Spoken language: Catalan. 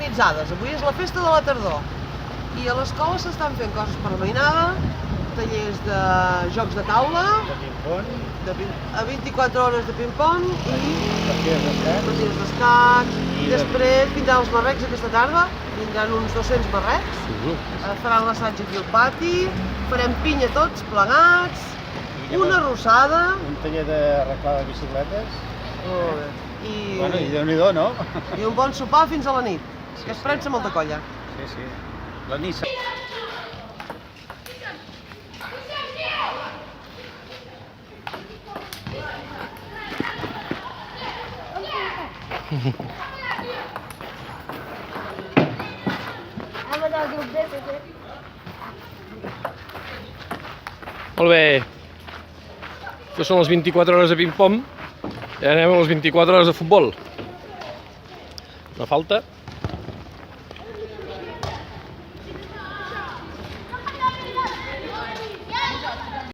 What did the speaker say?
organitzades. Avui és la festa de la tardor. I a l'escola s'estan fent coses per la mainada, tallers de jocs de taula, De ping-pong. a 24 hores de ping-pong i Partides d'escacs. partides d'escacs. I Després vindran els marrecs aquesta tarda, vindran uns 200 marrecs, faran l'assaig aquí al pati, farem pinya tots plegats, una arrossada. Un taller d'arreglar de bicicletes. Molt bé. Bueno, i Déu-n'hi-do, no? I un bon sopar fins a la nit, que es prensa molta colla. Sí, sí. La Nissa. Molt bé. Això són les 24 hores de ping-pong i ara anem a les 24 hores de futbol. No falta.